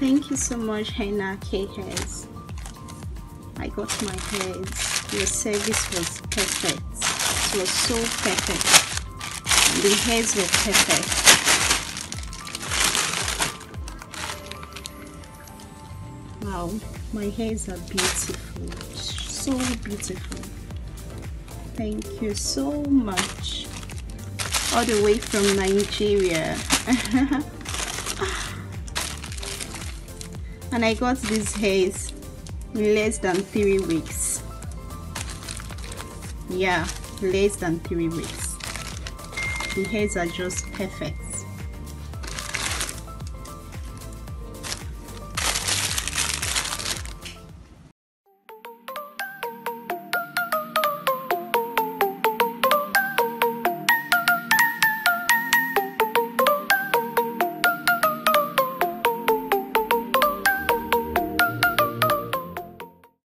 Thank you so much, Henna K Hairs. I got my hairs. Your service was perfect. It was so perfect. The hairs were perfect. Wow, my hairs are beautiful. So beautiful. Thank you so much. All the way from Nigeria. And I got these hairs in less than 3 weeks. Yeah, less than 3 weeks. The hairs are just perfect.